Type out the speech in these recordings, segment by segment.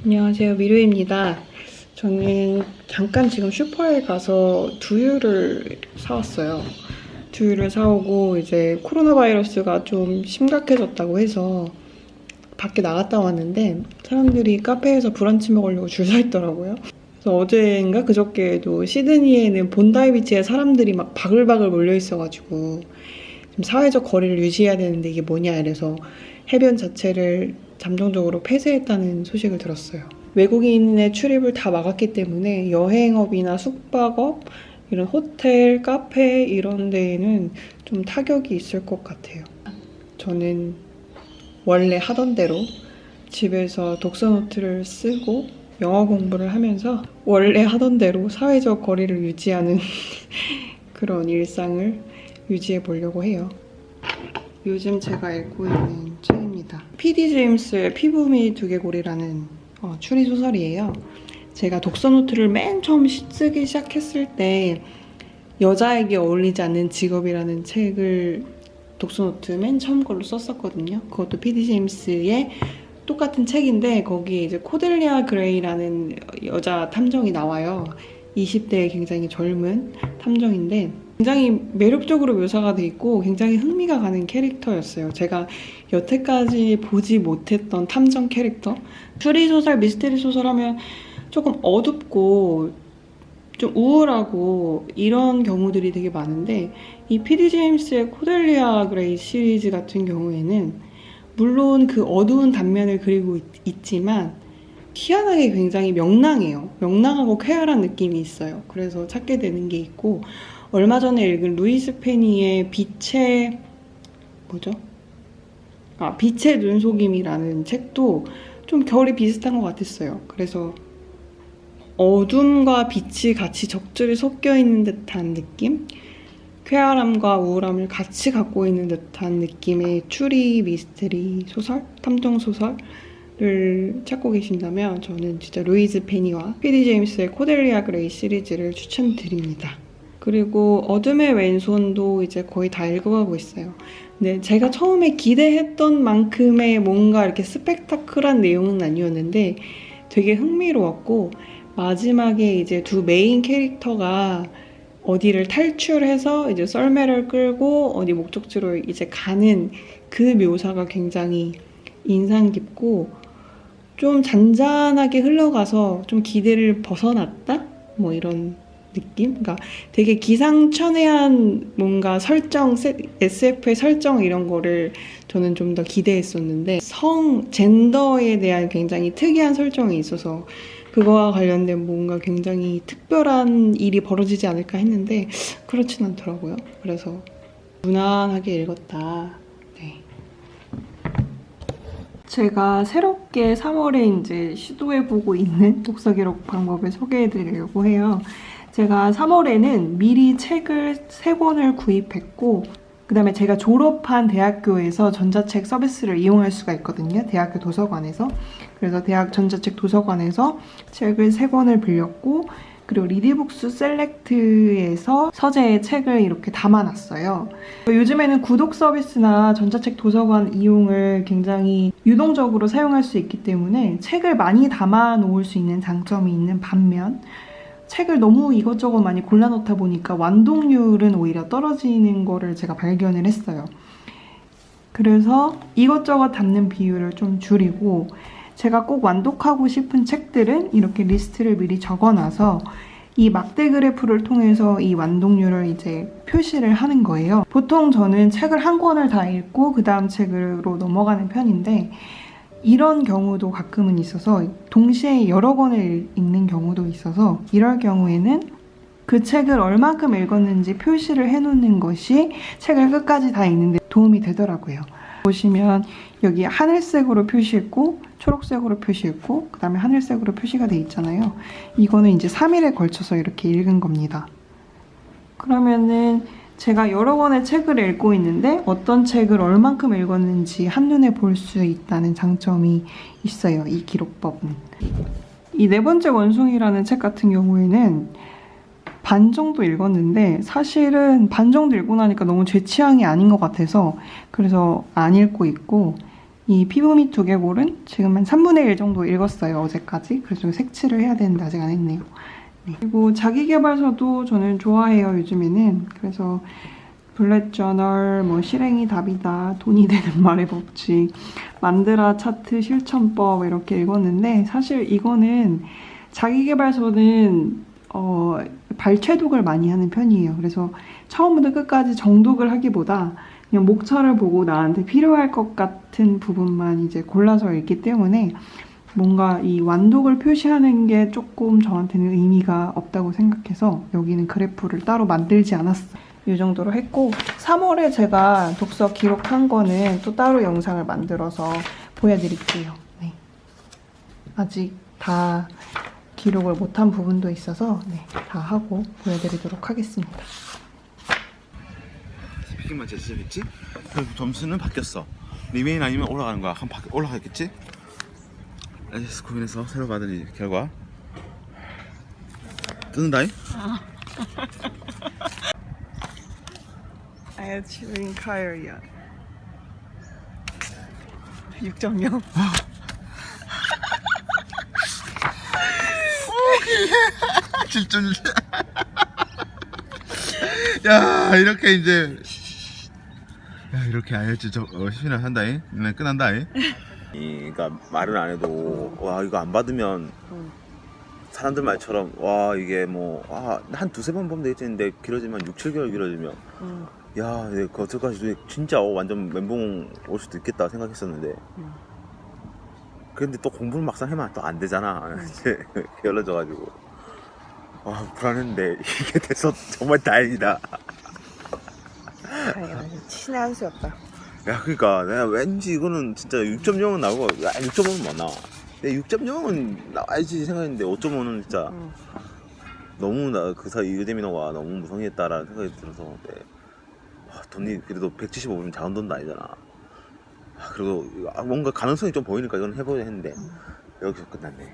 안녕하세요, 미루입니다. 저는 잠깐 지금 슈퍼에 가서 두유를 사왔어요. 두유를 사오고 이제 코로나 바이러스가 좀 심각해졌다고 해서 밖에 나갔다 왔는데 사람들이 카페에서 브런치 먹으려고 줄 서 있더라고요. 그래서 어제인가 그저께도 시드니에는 본다이 비치에 사람들이 막 바글바글 몰려 있어가지고 좀 사회적 거리를 유지해야 되는데 이게 뭐냐 이래서 해변 자체를 잠정적으로 폐쇄했다는 소식을 들었어요. 외국인의 출입을 다 막았기 때문에 여행업이나 숙박업, 이런 호텔, 카페 이런 데에는 좀 타격이 있을 것 같아요. 저는 원래 하던 대로 집에서 독서 노트를 쓰고 영어 공부를 하면서 원래 하던 대로 사회적 거리를 유지하는 그런 일상을 유지해 보려고 해요. 요즘 제가 읽고 있는 책입니다. PD 제임스의 피부 및 두개골이라는 추리 소설이에요. 제가 독서 노트를 맨 처음 쓰기 시작했을 때 여자에게 어울리지 않는 직업이라는 책을 독서 노트 맨 처음 걸로 썼었거든요. 그것도 PD 제임스의 똑같은 책인데 거기에 이제 코델리아 그레이라는 여자 탐정이 나와요. 20대의 굉장히 젊은 탐정인데 굉장히 매력적으로 묘사가 돼 있고 굉장히 흥미가 가는 캐릭터였어요. 제가 여태까지 보지 못했던 탐정 캐릭터. 추리소설, 미스테리 소설 하면 조금 어둡고 좀 우울하고 이런 경우들이 되게 많은데 이 PD 제임스의 코델리아 그레이 시리즈 같은 경우에는 물론 그 어두운 단면을 그리고 있지만 희한하게 굉장히 명랑해요. 명랑하고 쾌활한 느낌이 있어요. 그래서 찾게 되는 게 있고 얼마 전에 읽은 루이스 페니의 빛의 눈속임이라는 책도 좀 결이 비슷한 것 같았어요. 그래서 어둠과 빛이 같이 적절히 섞여 있는 듯한 느낌? 쾌활함과 우울함을 같이 갖고 있는 듯한 느낌의 추리 미스테리 소설? 탐정 소설을 찾고 계신다면 저는 진짜 루이즈 페니와 PD 제임스의 코델리아 그레이 시리즈를 추천드립니다. 그리고 어둠의 왼손도 이제 거의 다 읽어가고 있어요. 근데 제가 처음에 기대했던 만큼의 뭔가 이렇게 스펙타클한 내용은 아니었는데 되게 흥미로웠고 마지막에 이제 두 메인 캐릭터가 어디를 탈출해서 이제 썰매를 끌고 어디 목적지로 이제 가는 그 묘사가 굉장히 인상 깊고 좀 잔잔하게 흘러가서 좀 기대를 벗어났다? 뭐 이런 느낌? 그러니까 되게 기상천외한 뭔가 설정, SF의 설정 이런 거를 저는 좀 더 기대했었는데 젠더에 대한 굉장히 특이한 설정이 있어서 그거와 관련된 뭔가 굉장히 특별한 일이 벌어지지 않을까 했는데 그렇진 않더라고요. 그래서 무난하게 읽었다. 네. 제가 새롭게 3월에 이제 시도해보고 있는 독서 기록 방법을 소개해드리려고 해요. 제가 3월에는 미리 책을 3권을 구입했고 그 다음에 제가 졸업한 대학교에서 전자책 서비스를 이용할 수가 있거든요. 대학교 도서관에서. 그래서 대학 전자책 도서관에서 책을 3권을 빌렸고 그리고 리디북스 셀렉트에서 서재에 책을 이렇게 담아놨어요. 요즘에는 구독 서비스나 전자책 도서관 이용을 굉장히 유동적으로 사용할 수 있기 때문에 책을 많이 담아놓을 수 있는 장점이 있는 반면 책을 너무 이것저것 많이 골라놓다 보니까 완독률은 오히려 떨어지는 거를 제가 발견을 했어요. 그래서 이것저것 담는 비율을 좀 줄이고 제가 꼭 완독하고 싶은 책들은 이렇게 리스트를 미리 적어놔서 이 막대 그래프를 통해서 이 완독률을 이제 표시를 하는 거예요. 보통 저는 책을 한 권을 다 읽고 그 다음 책으로 넘어가는 편인데 이런 경우도 가끔은 있어서 동시에 여러 권을 읽는 경우도 있어서 이럴 경우에는 그 책을 얼만큼 읽었는지 표시를 해놓는 것이 책을 끝까지 다 읽는 데 도움이 되더라고요. 보시면 여기 하늘색으로 표시했고 초록색으로 표시했고 그 다음에 하늘색으로 표시가 돼 있잖아요. 이거는 이제 3일에 걸쳐서 이렇게 읽은 겁니다. 그러면은 제가 여러 권의 책을 읽고 있는데 어떤 책을 얼만큼 읽었는지 한눈에 볼 수 있다는 장점이 있어요. 이 기록법은. 이 네 번째 원숭이라는 책 같은 경우에는 반 정도 읽었는데 사실은 반 정도 읽고 나니까 너무 제 취향이 아닌 것 같아서 그래서 안 읽고 있고 이 피부 및 두개골은 지금 한 3분의 1 정도 읽었어요, 어제까지. 그래서 색칠을 해야 되는데 아직 안 했네요. 네. 그리고 자기계발서도 저는 좋아해요, 요즘에는. 그래서 블랙저널, 뭐 실행이 답이다, 돈이 되는 말의 법칙, 만드라 차트 실천법 이렇게 읽었는데 사실 이거는 자기계발서는 발췌독을 많이 하는 편이에요. 그래서 처음부터 끝까지 정독을 하기보다 그냥 목차를 보고 나한테 필요할 것 같은 부분만 이제 골라서 읽기 때문에 뭔가 이 완독을 표시하는 게 조금 저한테는 의미가 없다고 생각해서 여기는 그래프를 따로 만들지 않았어요. 이 정도로 했고 3월에 제가 독서 기록한 거는 또 따로 영상을 만들어서 보여드릴게요. 네. 아직 다 기록을 못한 부분도 있어서 네, 다 하고 보여드리도록 하겠습니다. 스피킹만 제시했지? 그래서 점수는 바뀌었어. 리메인 아니면 올라가는 거야. 한 올라가겠지? 에이스 코인에서 새로 받은 이 결과 뜨는다잉? 아치린 카이리아 6.0. 질문. 야 이렇게 이제 이렇게 알지 저 시민을 한다잉. 네 끝난다잉. 그러니까 말은 안 해도 와 이거 안 받으면 사람들 말처럼 와 이게 뭐 한 두세 번 보면 되겠지 했는데 길어지면 6, 7개월 길어지면 야 그 어떡하지 진짜 완전 멘붕 올 수도 있겠다 생각했었는데 근데 또 공부를 막상 하면 또 안 되잖아. 이제 게을러져가지고 불안했는데 이게 돼서 정말 다행이다. 신의 한 수였다. 야 그러니까 내가 왠지 이거는 진짜 6.0은 나오고 야 6.5는 못 나와. 근데 6.0은 나와야지 생각했는데 5.5는 진짜 너무 나 그 사이 유대민호가 너무 무성의했다라는 생각이 들어서 돈이 그래도 175면 작은 돈도 아니잖아. 그리고 뭔가 가능성이 좀 보이니까 이건 해보려 했는데 여기서 끝났네.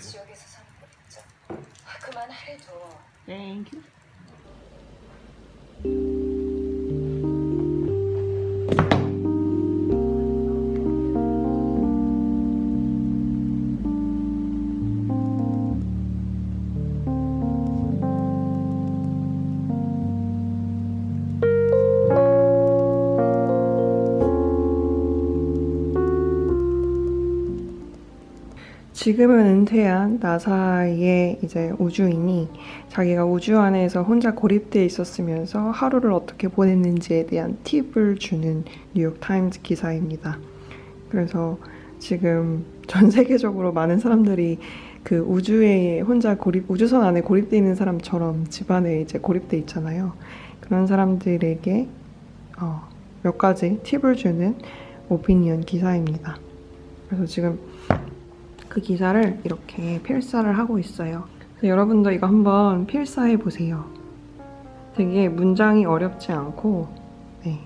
지역에서 사는 거 있죠. 그만하래도. 땡큐. 지금은 은퇴한 나사의 이제 우주인이 자기가 우주 안에서 혼자 고립되어 있었으면서 하루를 어떻게 보냈는지에 대한 팁을 주는 뉴욕타임즈 기사입니다. 그래서 지금 전 세계적으로 많은 사람들이 그 우주에 혼자 우주선 안에 고립되어 있는 사람처럼 집안에 이제 고립되어 있잖아요. 그런 사람들에게 몇 가지 팁을 주는 오피니언 기사입니다. 그래서 지금 그 기사를 이렇게 필사를 하고 있어요. 그래서 여러분도 이거 한번 필사해 보세요. 되게 문장이 어렵지 않고 네,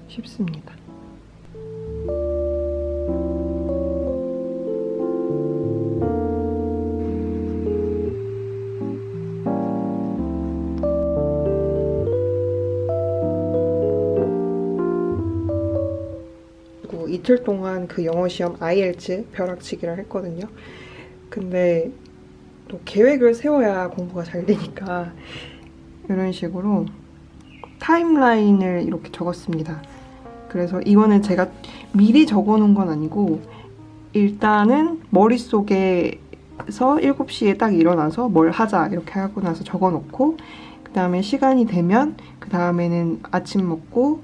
쉽습니다. 이틀 동안 그 영어 시험 IELTS 벼락치기를 했거든요. 근데 또 계획을 세워야 공부가 잘 되니까 이런 식으로 타임라인을 이렇게 적었습니다. 그래서 이거는 제가 미리 적어놓은 건 아니고 일단은 머릿속에서 7시에 딱 일어나서 뭘 하자 이렇게 하고 나서 적어놓고 그 다음에 시간이 되면 그 다음에는 아침 먹고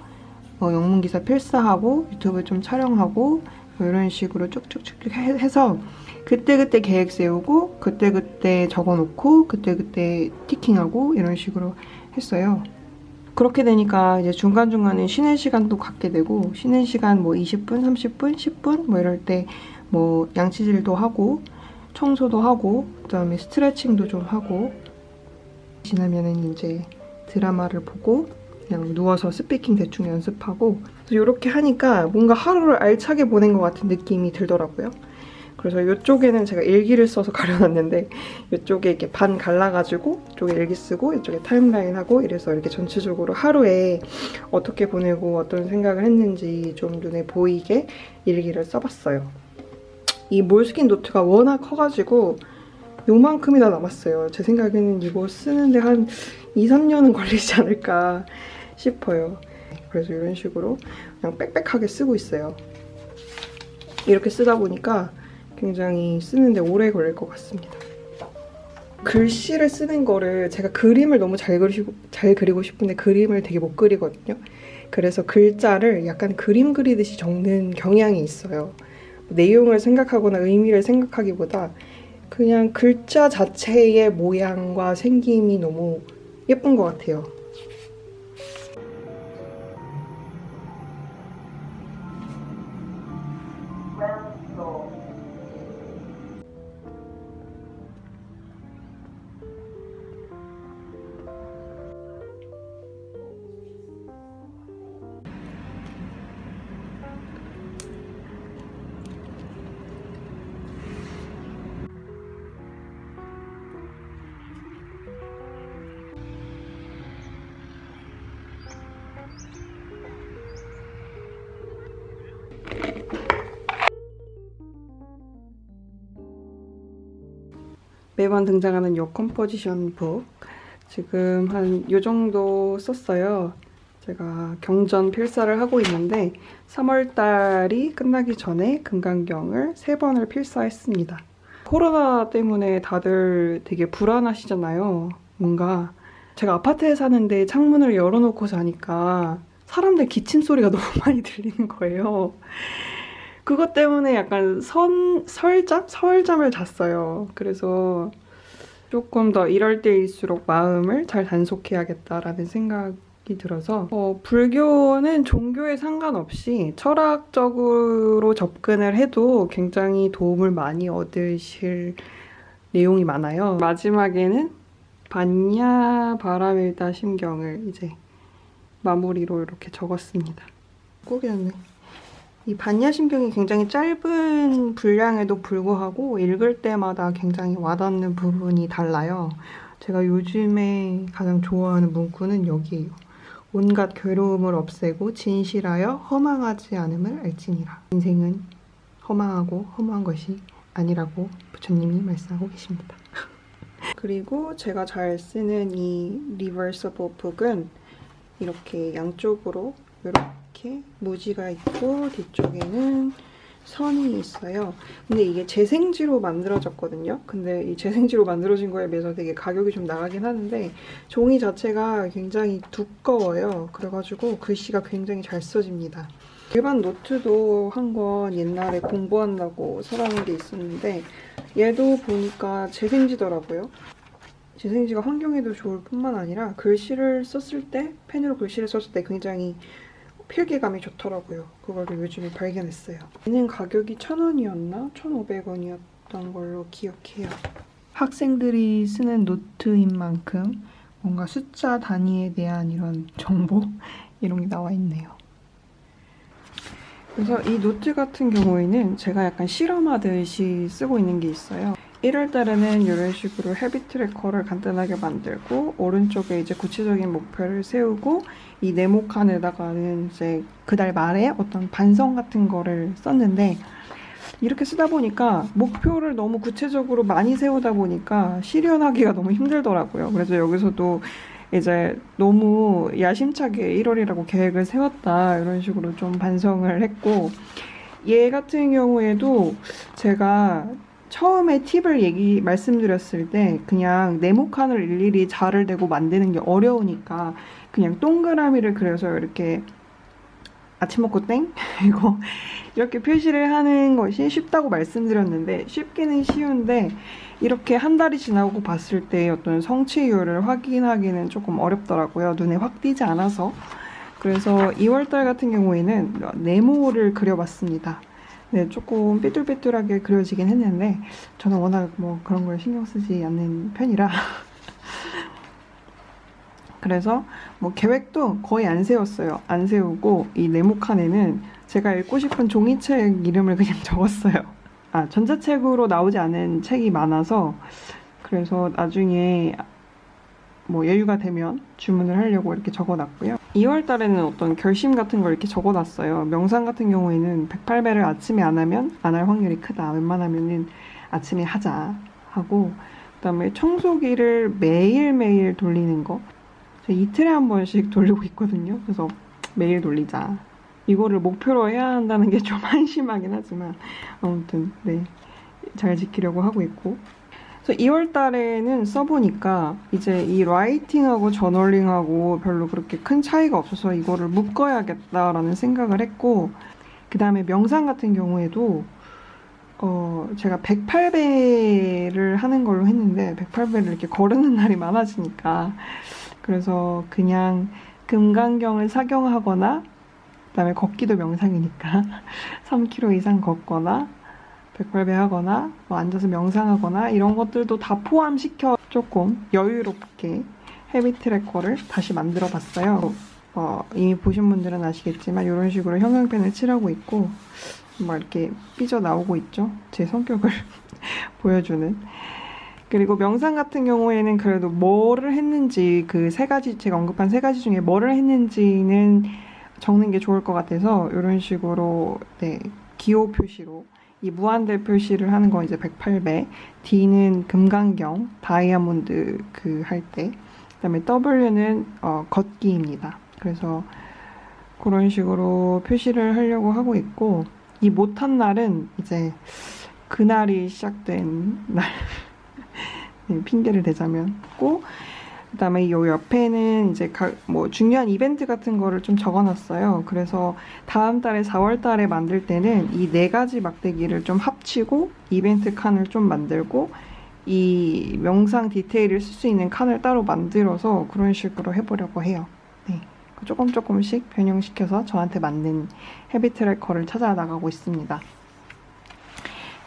영문기사 필사하고 유튜브 좀 촬영하고 이런 식으로 쭉쭉쭉 해서 그때그때 계획 세우고 그때그때 적어놓고 그때그때 티킹하고 이런 식으로 했어요. 그렇게 되니까 이제 중간중간에 쉬는 시간도 갖게 되고 쉬는 시간 뭐 20분, 30분, 10분 뭐 이럴 때 뭐 양치질도 하고 청소도 하고 그다음에 스트레칭도 좀 하고 지나면은 이제 드라마를 보고 그냥 누워서 스피킹 대충 연습하고 이렇게 하니까 뭔가 하루를 알차게 보낸 것 같은 느낌이 들더라고요. 그래서 이쪽에는 제가 일기를 써서 가려놨는데 이쪽에 이렇게 반 갈라가지고 이쪽에 일기 쓰고 이쪽에 타임라인 하고 이래서 이렇게 전체적으로 하루에 어떻게 보내고 어떤 생각을 했는지 좀 눈에 보이게 일기를 써봤어요. 이 몰스킨 노트가 워낙 커가지고 요만큼이나 남았어요. 제 생각에는 이거 쓰는데 한 2, 3년은 걸리지 않을까 싶어요. 그래서 이런 식으로 그냥 빽빽하게 쓰고 있어요. 이렇게 쓰다 보니까 굉장히 쓰는데 오래 걸릴 것 같습니다. 글씨를 쓰는 거를 제가 그림을 너무 잘 그리고 싶은데 그림을 되게 못 그리거든요. 그래서 글자를 약간 그림 그리듯이 적는 경향이 있어요. 내용을 생각하거나 의미를 생각하기보다 그냥 글자 자체의 모양과 생김이 너무 예쁜 것 같아요. 매번 등장하는 요 컴포지션 북 지금 한 요 정도 썼어요. 제가 경전 필사를 하고 있는데 3월달이 끝나기 전에 금강경을 3번을 필사했습니다. 코로나 때문에 다들 되게 불안하시잖아요. 뭔가 제가 아파트에 사는데 창문을 열어놓고 자니까 사람들 기침 소리가 너무 많이 들리는 거예요. 그것 때문에 약간 서울잠을 잤어요. 그래서 조금 더 이럴 때일수록 마음을 잘 단속해야겠다라는 생각이 들어서 불교는 종교에 상관없이 철학적으로 접근을 해도 굉장히 도움을 많이 얻으실 내용이 많아요. 마지막에는 반야 바라밀다 심경을 이제 마무리로 이렇게 적었습니다. 꾸겼네. 이 반야심경이 굉장히 짧은 분량에도 불구하고 읽을 때마다 굉장히 와닿는 부분이 달라요. 제가 요즘에 가장 좋아하는 문구는 여기예요. 온갖 괴로움을 없애고 진실하여 허망하지 않음을 알지니라. 인생은 허망하고 허무한 것이 아니라고 부처님이 말씀하고 계십니다. 그리고 제가 잘 쓰는 이 리버서블 북은 이렇게 양쪽으로 이렇게 무지가 있고 뒤쪽에는 선이 있어요. 근데 이게 재생지로 만들어졌거든요. 근데 이 재생지로 만들어진 거에 비해서 되게 가격이 좀 나가긴 하는데 종이 자체가 굉장히 두꺼워요. 그래가지고 글씨가 굉장히 잘 써집니다. 일반 노트도 한 권 옛날에 공부한다고 사놓은 게 있었는데 얘도 보니까 재생지더라고요. 재생지가 환경에도 좋을 뿐만 아니라 글씨를 썼을 때, 펜으로 글씨를 썼을 때 굉장히 필기감이 좋더라고요. 그거를 요즘에 발견했어요. 얘는 가격이 1,000원이었나? 1,500원이었던 걸로 기억해요. 학생들이 쓰는 노트인 만큼 뭔가 숫자 단위에 대한 이런 정보? 이런 게 나와 있네요. 그래서 이 노트 같은 경우에는 제가 약간 실험하듯이 쓰고 있는 게 있어요. 1월 달에는 이런 식으로 헤비 트래커를 간단하게 만들고 오른쪽에 이제 구체적인 목표를 세우고 이 네모칸에다가는 이제 그달 말에 어떤 반성 같은 거를 썼는데 이렇게 쓰다 보니까 목표를 너무 구체적으로 많이 세우다 보니까 실현하기가 너무 힘들더라고요. 그래서 여기서도 이제 너무 야심차게 1월이라고 계획을 세웠다 이런 식으로 좀 반성을 했고 얘 같은 경우에도 제가 처음에 팁을 말씀드렸을 때 그냥 네모칸을 일일이 자를 대고 만드는 게 어려우니까 그냥 동그라미를 그려서 이렇게 아침 먹고 땡? 이거 이렇게 표시를 하는 것이 쉽다고 말씀드렸는데 쉽기는 쉬운데 이렇게 한 달이 지나고 봤을 때 어떤 성취율을 확인하기는 조금 어렵더라고요. 눈에 확 띄지 않아서. 그래서 2월달 같은 경우에는 네모를 그려봤습니다. 네, 조금 삐뚤삐뚤하게 그려지긴 했는데 저는 워낙 뭐 그런 걸 신경 쓰지 않는 편이라 그래서 뭐 계획도 거의 안 세웠어요. 안 세우고 이 네모 칸에는 제가 읽고 싶은 종이책 이름을 그냥 적었어요. 아, 전자책으로 나오지 않은 책이 많아서 그래서 나중에 뭐 여유가 되면 주문을 하려고 이렇게 적어놨고요. 2월 달에는 어떤 결심 같은 걸 이렇게 적어놨어요. 명상 같은 경우에는 108배를 아침에 안 하면 안 할 확률이 크다. 웬만하면은 아침에 하자 하고, 그다음에 청소기를 매일매일 돌리는 거. 저 이틀에 한 번씩 돌리고 있거든요. 그래서 매일 돌리자. 이거를 목표로 해야 한다는 게 좀 한심하긴 하지만 아무튼 네, 잘 지키려고 하고 있고. 그래서 2월 달에는 써보니까 이제 이 라이팅하고 저널링하고 별로 그렇게 큰 차이가 없어서 이거를 묶어야겠다라는 생각을 했고, 그 다음에 명상 같은 경우에도 제가 108배를 하는 걸로 했는데 108배를 이렇게 거르는 날이 많아지니까 그래서 그냥 금강경을 사경하거나, 그 다음에 걷기도 명상이니까 3km 이상 걷거나 108배 하거나 뭐 앉아서 명상하거나 이런 것들도 다 포함시켜 조금 여유롭게 헤비 트래커를 다시 만들어 봤어요. 이미 보신 분들은 아시겠지만 이런 식으로 형광펜을 칠하고 있고 뭐 이렇게 삐져나오고 있죠. 제 성격을 보여주는. 그리고 명상 같은 경우에는 그래도 뭐를 했는지, 그 세 가지, 제가 언급한 세 가지 중에 뭐를 했는지는 적는 게 좋을 것 같아서 이런 식으로 네, 기호 표시로 이 무한대 표시를 하는 건 이제 108배, D는 금강경, 다이아몬드 그 할 때, 그다음에 W는 걷기입니다. 그래서 그런 식으로 표시를 하려고 하고 있고, 이 못한 날은 이제 그날이 시작된 날 네, 핑계를 대자면 고, 그다음에 이 옆에는 이제 뭐 중요한 이벤트 같은 거를 좀 적어놨어요. 그래서 다음 달에 4월 달에 만들 때는 이 네 가지 막대기를 좀 합치고 이벤트 칸을 좀 만들고 이 명상 디테일을 쓸 수 있는 칸을 따로 만들어서 그런 식으로 해보려고 해요. 네, 조금씩 변형시켜서 저한테 맞는 헤비 트래커를 찾아 나가고 있습니다.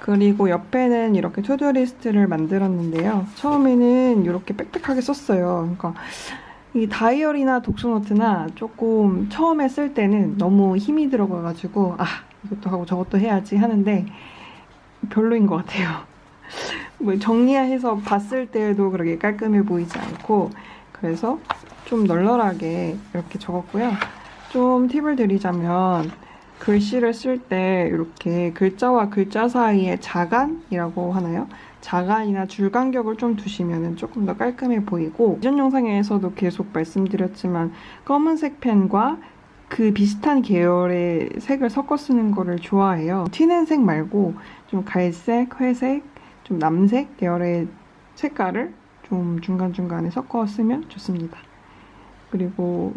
그리고 옆에는 이렇게 투두리스트를 만들었는데요. 처음에는 이렇게 빽빽하게 썼어요. 그러니까 이 다이어리나 독서노트나 조금 처음에 쓸 때는 너무 힘이 들어가가지고 이것도 하고 저것도 해야지 하는데 별로인 것 같아요. 뭐 정리해서 봤을 때도 그렇게 깔끔해 보이지 않고, 그래서 좀 널널하게 이렇게 적었고요. 좀 팁을 드리자면 글씨를 쓸 때 이렇게 글자와 글자 사이에 자간이라고 하나요? 자간이나 줄 간격을 좀 두시면 조금 더 깔끔해 보이고, 이전 영상에서도 계속 말씀드렸지만 검은색 펜과 그 비슷한 계열의 색을 섞어 쓰는 거를 좋아해요. 튀는 색 말고 좀 갈색, 회색, 좀 남색 계열의 색깔을 좀 중간중간에 섞어 쓰면 좋습니다. 그리고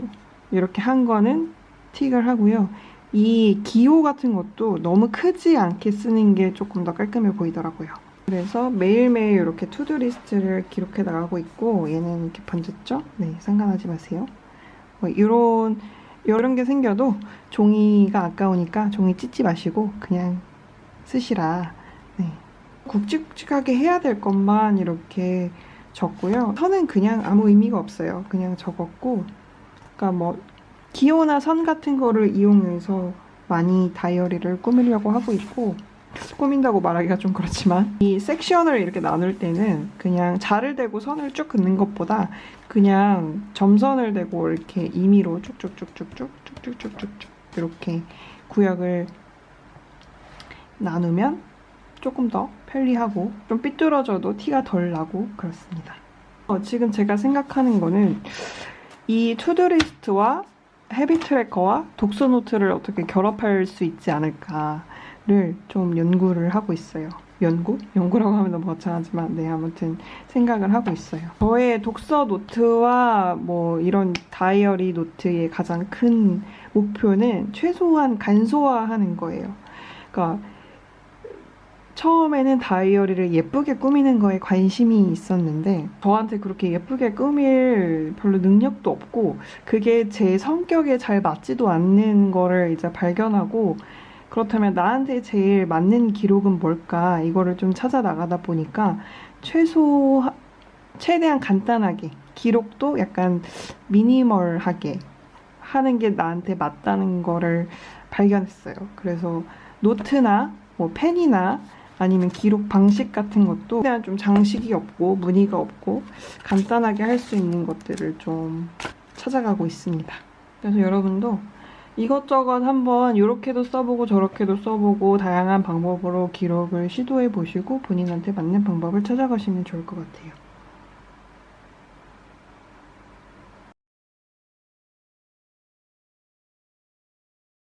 이렇게 한 거는 틱을 하고요. 이 기호 같은 것도 너무 크지 않게 쓰는 게 조금 더 깔끔해 보이더라고요. 그래서 매일매일 이렇게 투두리스트를 기록해 나가고 있고, 얘는 이렇게 번졌죠? 네, 상관하지 마세요. 이런 게 생겨도 종이가 아까우니까 종이 찢지 마시고 그냥 쓰시라. 네. 굵직굵직하게 해야 될 것만 이렇게 적고요. 선은 그냥 아무 의미가 없어요. 그냥 적었고, 그러니까 뭐 기호나 선 같은 거를 이용해서 많이 다이어리를 꾸미려고 하고 있고, 꾸민다고 말하기가 좀 그렇지만 이 섹션을 이렇게 나눌 때는 그냥 자를 대고 선을 쭉 긋는 것보다 그냥 점선을 대고 이렇게 임의로 쭉쭉쭉쭉쭉 이렇게 구역을 나누면 조금 더 편리하고 좀 삐뚤어져도 티가 덜 나고 그렇습니다. 지금 제가 생각하는 거는 이 투두리스트와 헤비 트래커와 독서 노트를 어떻게 결합할 수 있지 않을까를 좀 연구를 하고 있어요. 연구라고 하면 너무 거창하지만 네, 아무튼 생각을 하고 있어요. 저의 독서 노트와 뭐 이런 다이어리 노트의 가장 큰 목표는 최소한 간소화하는 거예요. 그러니까 처음에는 다이어리를 예쁘게 꾸미는 거에 관심이 있었는데 저한테 그렇게 예쁘게 꾸밀 별로 능력도 없고 그게 제 성격에 잘 맞지도 않는 거를 이제 발견하고, 그렇다면 나한테 제일 맞는 기록은 뭘까 이거를 좀 찾아 나가다 보니까 최대한 간단하게 기록도 약간 미니멀하게 하는 게 나한테 맞다는 거를 발견했어요. 그래서 노트나 뭐 펜이나 아니면 기록 방식 같은 것도 그냥 좀 장식이 없고 무늬가 없고 간단하게 할 수 있는 것들을 좀 찾아가고 있습니다. 그래서 여러분도 이것저것 한번 이렇게도 써보고 저렇게도 써보고 다양한 방법으로 기록을 시도해 보시고 본인한테 맞는 방법을 찾아가시면 좋을 것 같아요.